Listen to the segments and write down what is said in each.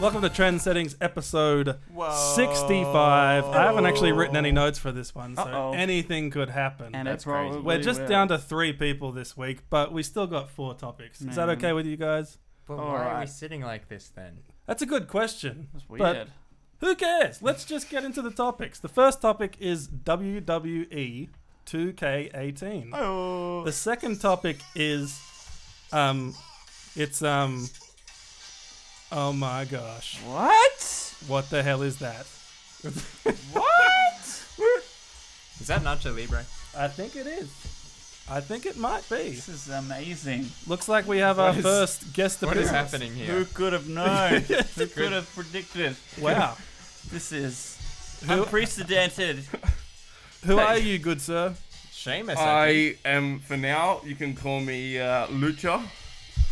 Welcome to Trend Settings episode 65. I haven't actually written any notes for this one, so anything could happen. And that's crazy. We're just down to 3 people this week, but we still got 4 topics. Is that okay with you guys? But why are we sitting like this then? That's a good question. That's weird. But who cares? Let's just get into the topics. The first topic is WWE 2K18. Oh. The second topic is oh my gosh. What the hell is that? What? Is that Nacho Libre? I think it is. I think it might be. This is amazing. Looks like we have our first guest What appearance. is happening here? Who could have known? Who could have predicted? Wow. This is unprecedented. Who are you, good sir? Seamus, I am, for now, you can call me Lucha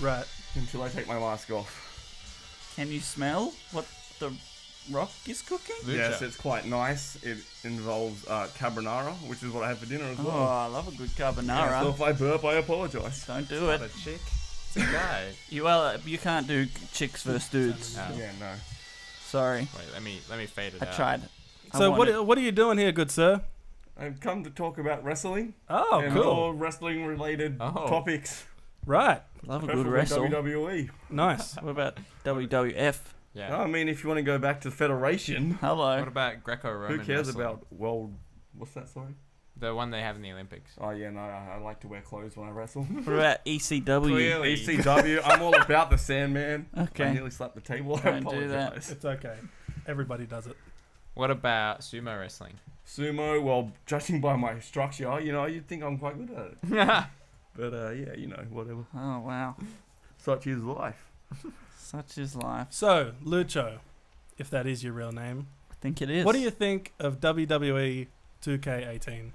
Right. until I take my mask off. Can you smell what the Rock is cooking? Lucha. Yes, it's quite nice. It involves carbonara, which is what I had for dinner as well. Oh, I love a good Yeah, carbonara. so if I burp, I apologise. Don't do it. Not a chick. It's a guy. You can't do chicks versus dudes. Oh. Yeah, no. Sorry. Wait, let me fade it I out. tried. So what are you doing here, good sir? I've come to talk about wrestling. Oh, and cool. all wrestling-related topics. Right. Love a good Preferably wrestle. WWE. Nice. What about WWF? Yeah. I mean, if you want to go back to Federation, Hello. What about Greco-Roman who cares wrestling? about world... What's that, sorry? The one they have in the Olympics. Oh, yeah, no, I like to wear clothes when I wrestle. What about ECW? Clearly. ECW, I'm all about the Sandman. Okay. I nearly slapped the table. I Don't do that. apologise. It's okay. Everybody does it. What about sumo wrestling? Sumo, well, judging by my structure, you'd think I'm quite good at it. But, yeah, whatever. Oh, wow. Such is life. Such is life. So, Lucho, if that is your real name, I think it is. what do you think of WWE 2K18?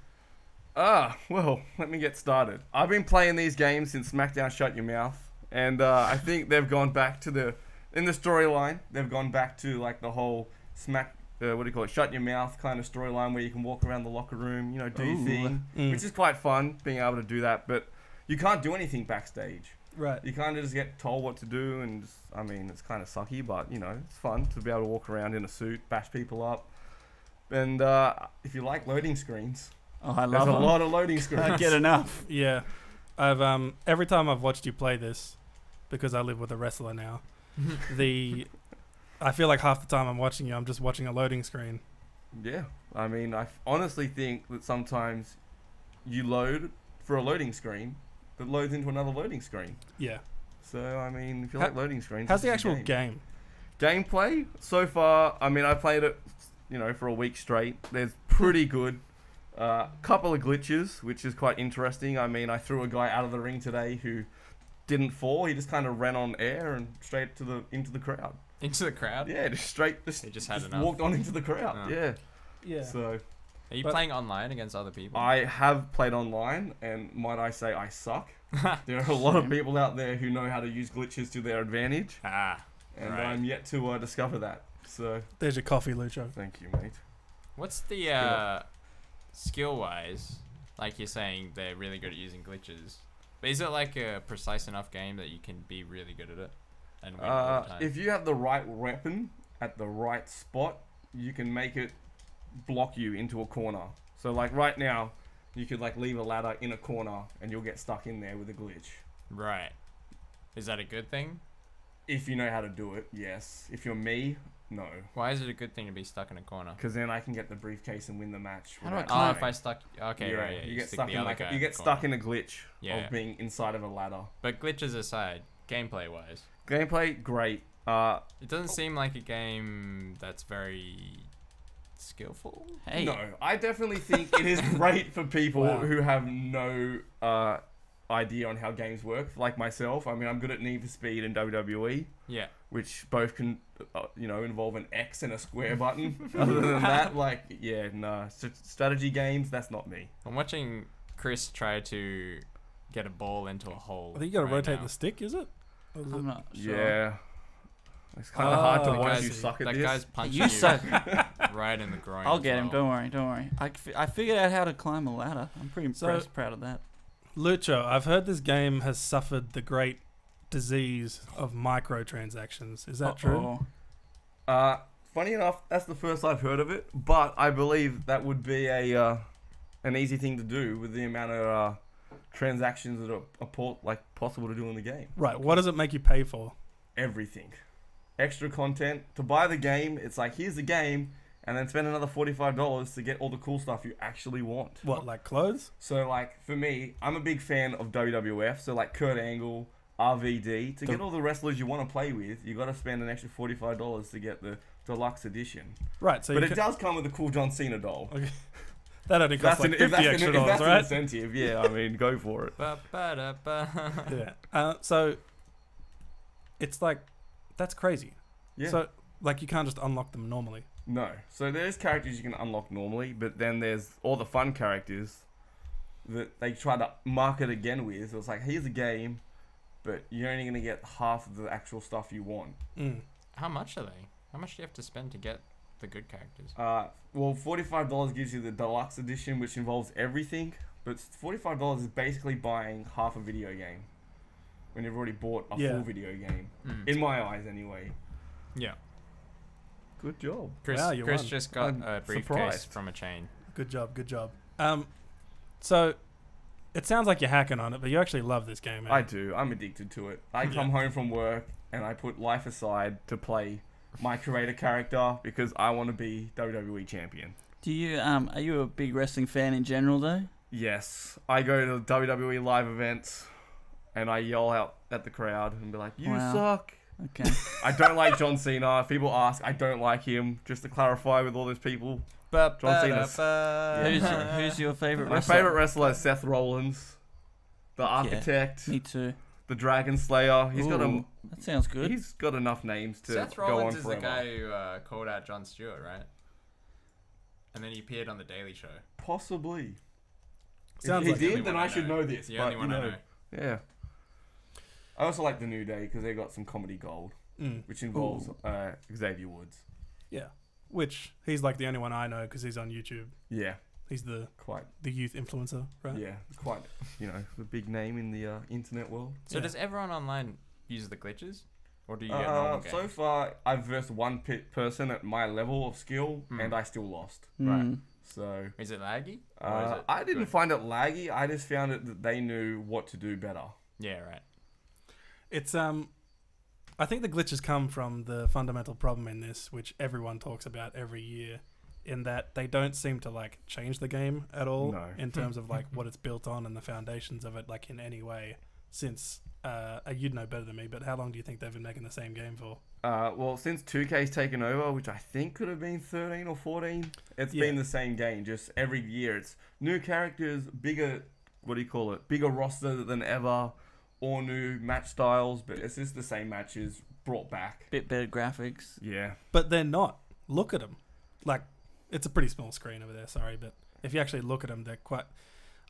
Well, let me get started. I've been playing these games since SmackDown Shut Your Mouth, and I think they've gone back to in the storyline, they've gone back to, like, the whole Shut Your Mouth kind of storyline where you can walk around the locker room, do your thing, which is quite fun, being able to do that, but you can't do anything backstage. Right. You kind of just get told what to do, and it's kind of sucky, but, it's fun to be able to walk around in a suit, bash people up. And if you like loading screens, I there's love a them. lot of loading screens. Can't get enough. Yeah. I've every time I've watched you play this, because I live with a wrestler now, I feel like half the time I'm watching you, I'm just watching a loading screen. Yeah. I honestly think that sometimes you load for a loading screen that loads into another loading screen. Yeah. So, if you like loading screens... How's the this is actual your game? Gameplay, so far, I played it, for a week straight. There's pretty good. Couple of glitches, which is quite interesting. I threw a guy out of the ring today who didn't fall. He just kind of ran on air and straight into the crowd. Into the crowd? Yeah, He just had enough. walked on into the crowd. Oh. Yeah. Yeah. So Are you playing online against other people? I have played online, and might I say I suck. There are a lot of people out there who know how to use glitches to their advantage, and right. I'm yet to discover that. So There's your coffee, Lucho. thank you, mate. What's the skill-wise? Like you're saying, they're really good at using glitches. But is it like a precise enough game that you can be really good at it and win all the time? If you have the right weapon at the right spot, you can make it block you into a corner. So like right now, you could like leave a ladder in a corner and you'll get stuck in there with a glitch. Right. Is that a good thing? If you know how to do it, yes. If you're me, no. Why is it a good thing to be stuck in a corner? Because then I can get the briefcase and win the match. How do I without Oh, dying. if I stuck... Okay, Yeah, right, yeah. you get stick stuck the in other like guy you in get the stuck corner. in a glitch Yeah. of being inside of a ladder. But glitches aside, gameplay-wise, Gameplay, great. it doesn't seem like a game that's very skillful. Hey. No, I definitely think it is great for people Wow. who have no idea on how games work, like myself. I'm good at Need for Speed and WWE, Yeah. which both can, involve an X and a square button. Other than that, strategy games, that's not me. I'm watching Chris try to get a ball into a hole. I think you gotta right rotate now. the stick, is it? Or is I'm it- not sure. Yeah. It's kind of hard to Oh, watch I you see. suck at That this. guy's punching You you suck. right in the groin. I'll as get him. well. Don't worry. I figured out how to climb a ladder. I'm pretty proud of that. Lucho, I've heard this game has suffered the great disease of microtransactions. Is that true? Funny enough, that's the first I've heard of it, but I believe that would be an easy thing to do with the amount of transactions that are possible to do in the game. Right. What does it make you pay for? Everything. Extra content. To buy the game, it's like, here's the game, and then spend another $45 to get all the cool stuff you actually want. What, like clothes? So, like, for me, I'm a big fan of WWF, so like Kurt Angle, RVD. To get all the wrestlers you want to play with, you got to spend an extra $45 to get the deluxe edition. Right. So, but it does come with a cool John Cena doll. Okay. That only costs like $50 extra, if that's right? an incentive, yeah, I mean, go for it. Yeah. So, it's like, that's crazy. Yeah. So, like, you can't just unlock them normally. No. So there's characters you can unlock normally, but then there's all the fun characters that they try to market again with. So it's like, here's a game, but you're only going to get half of the actual stuff you want. Mm. How much are they? How much do you have to spend to get the good characters? Well, $45 gives you the deluxe edition, which involves everything, but $45 is basically buying half a video game when you've already bought a full video game. In my eyes, anyway. Yeah. Good job. Chris, Wow, you Chris won. just got a briefcase surprised. from a chain. Good job. Good job. So, it sounds like you're hacking on it, but you actually love this game, man. I do. I'm addicted to it. I come home from work and I put life aside to play my creator character because I want to be WWE champion. Do you are you a big wrestling fan in general though? Yes, I go to WWE live events and I yell out at the crowd and be like, "You suck." Okay. I don't like John Cena. If people ask, I don't like him. Just to clarify with all those people, John Cena's. Who's your favorite My wrestler? favorite wrestler is Seth Rollins, the Architect, Me too. the Dragon Slayer. He's got a. That sounds good. He's got enough names to Seth go Rollins on is forever. the guy who called out Jon Stewart, right? And then he appeared on the Daily Show. Possibly. Sounds if like he the did, then only I one I should know. know this. The but, only one I know. Yeah. I also like the New Day because they got some comedy gold, which involves Xavier Woods. Yeah. Which, he's like the only one I know because he's on YouTube. Yeah. He's the youth influencer, right? Yeah, quite, the big name in the internet world. So does everyone online use the glitches? Or do you get normal games? So far, I've versed one person at my level of skill, and I still lost. Right. So is it laggy? Or is it I didn't good? find it laggy. I just found it that they knew what to do better. Yeah, right. It's I think the glitches come from the fundamental problem in this, which everyone talks about every year, in that they don't seem to like change the game at all in terms of like what it's built on and the foundations of it, like in any way. Since you'd know better than me, but how long do you think they've been making the same game for? Well, since 2K's taken over, which I think could have been 13 or 14, it's been the same game. Just every year, it's new characters, bigger, bigger roster than ever, all new match styles, but it's just the same matches brought back. Bit better graphics. Yeah. But they're not. Look at them. Like, it's a pretty small screen over there, sorry, but if you actually look at them, they're quite...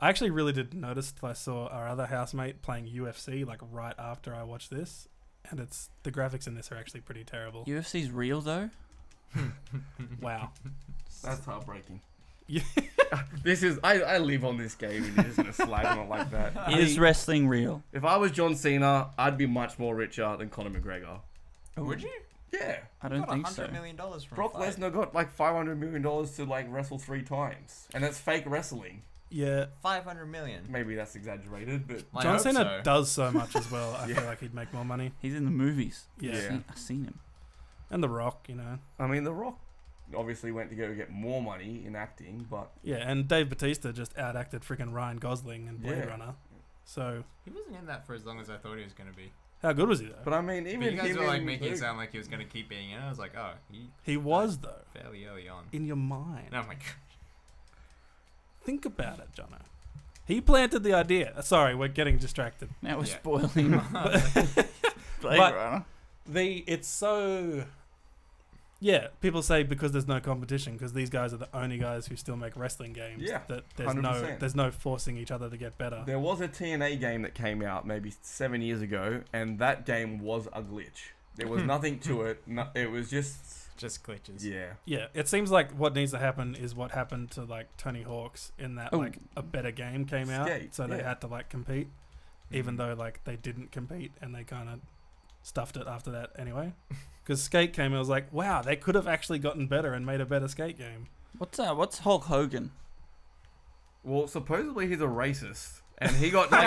I actually really did notice till I saw our other housemate playing UFC, like, right after I watched this, and the graphics in this are actually pretty terrible. UFC's real, though? Wow. That's heartbreaking. Yeah. I live on this game and you're just going to slag on it like that. Is wrestling real? If I was John Cena, I'd be much more richer than Conor McGregor. Would you? Yeah. I don't think so. $100 million from Brock Lesnar got like $500 million to like wrestle 3 times. And that's fake wrestling. Yeah. $500 million. Maybe that's exaggerated, but... John Cena does so much as well. I feel like he'd make more money. He's in the movies. Yeah. I've seen him. And The Rock, you know. I mean, The Rock obviously went to go get more money in acting, but... Yeah, and Dave Bautista just outacted freaking Ryan Gosling in Blade Runner. So... He wasn't in that for as long as I thought he was going to be. How good was he, though? But I mean, even but you guys him were like in making it Luke- sound like he was going to keep being in it. I was like, oh, he was, though. fairly early on. In your mind. Oh my god. Think about it, Jono. He planted the idea. Sorry, we're getting distracted. Now we're Yeah. spoiling Blade But- Runner. It's so... Yeah, people say because there's no competition, because these guys are the only guys who still make wrestling games. Yeah, that 100%. there's no forcing each other to get better. There was a TNA game that came out maybe 7 years ago, and that game was a glitch. There was nothing to it. It was just glitches. Yeah. Yeah, it seems like what needs to happen is what happened to like Tony Hawk's in that like a better game came out, Skate, so they yeah. had to like compete, even though like they didn't compete and they kind of stuffed it after that anyway. Because Skate came and I was like, wow, they could have actually gotten better and made a better Skate game. What's Hulk Hogan? Well, supposedly he's a racist. And he got like,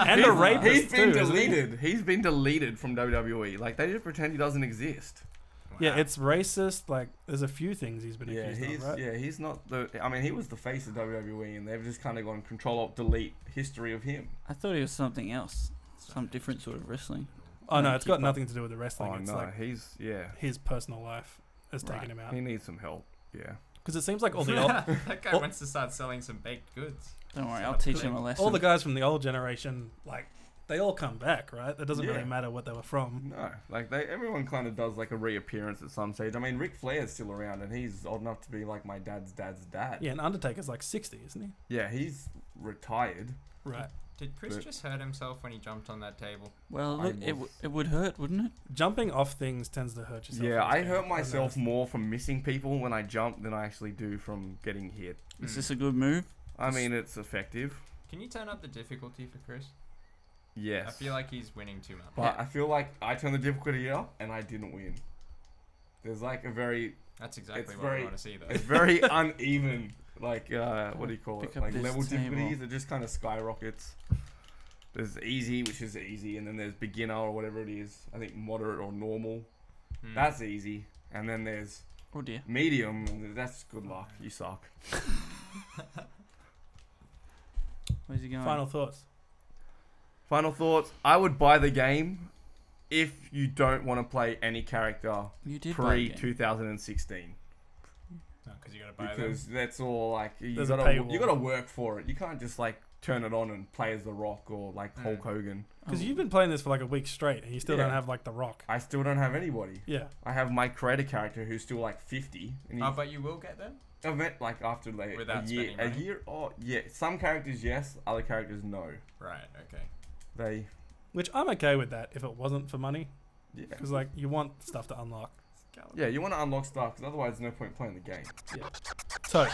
and a rapist He's been too, deleted. He's been deleted from WWE. Like they just pretend he doesn't exist. Wow. Yeah, it's racist. Like, there's a few things he's been accused of, right? Yeah, he's not the. I mean, he was the face of WWE, and they've just kind of gone Control-Alt-Delete history of him. I thought he was something else, some different sort of wrestling. Oh no, it's got nothing to do with the wrestling. Oh It's no, like his personal life has taken him out. He needs some help. Yeah. Because it seems like all the old, that guy wants to start selling some baked goods. Don't worry, I'll teach him a lesson. all the guys from the old generation, like they all come back, right? It doesn't really Yeah. matter what they were from. No, like everyone kind of does like a reappearance at some stage. I mean, Ric Flair's still around, and he's old enough to be like my dad's dad. Yeah, and Undertaker's like 60, isn't he? Yeah, he's retired. Right. Did Chris just hurt himself when he jumped on that table? Well, look, it would hurt, wouldn't it? Jumping off things tends to hurt yourself. Yeah, in this I game. hurt I've myself noticed. more from missing people when I jump than I actually do from getting hit. Is this a good move? I mean, it's effective. Can you turn up the difficulty for Chris? Yes. I feel like he's winning too much. But I feel like I turned the difficulty up and I didn't win. There's like a very... That's exactly it's what very- I want to see, though. It's very uneven, like, what do you call Pick it? up Like this level table. difficulties, it just kind of skyrockets. There's easy, which is easy, and then there's beginner or whatever it is. I think moderate or normal. Hmm. That's easy. And then there's Oh dear. medium, and that's good luck. You suck. Where's he going? Final thoughts. Final thoughts. I would buy the game if you don't want to play any character You did buy the game. pre-2016. No, because you got to buy them. Because that's all like you There's a gotta paywall. work for it. You can't just like turn it on and play as The Rock or like Hulk Hogan. Because Oh. you've been playing this for like a week straight, and you still Yeah. don't have like the Rock. I still don't have anybody. Yeah. I have my creator character who's still like 50. And Oh, but you will get them? event like after like Without a year. spending money? A year? Oh yeah. Some characters yes, other characters no. Right, okay. They Which I'm okay with that if it wasn't for money. yeah. Because like you want stuff to unlock. Yeah, you want to unlock stuff because otherwise there's no point playing the game. So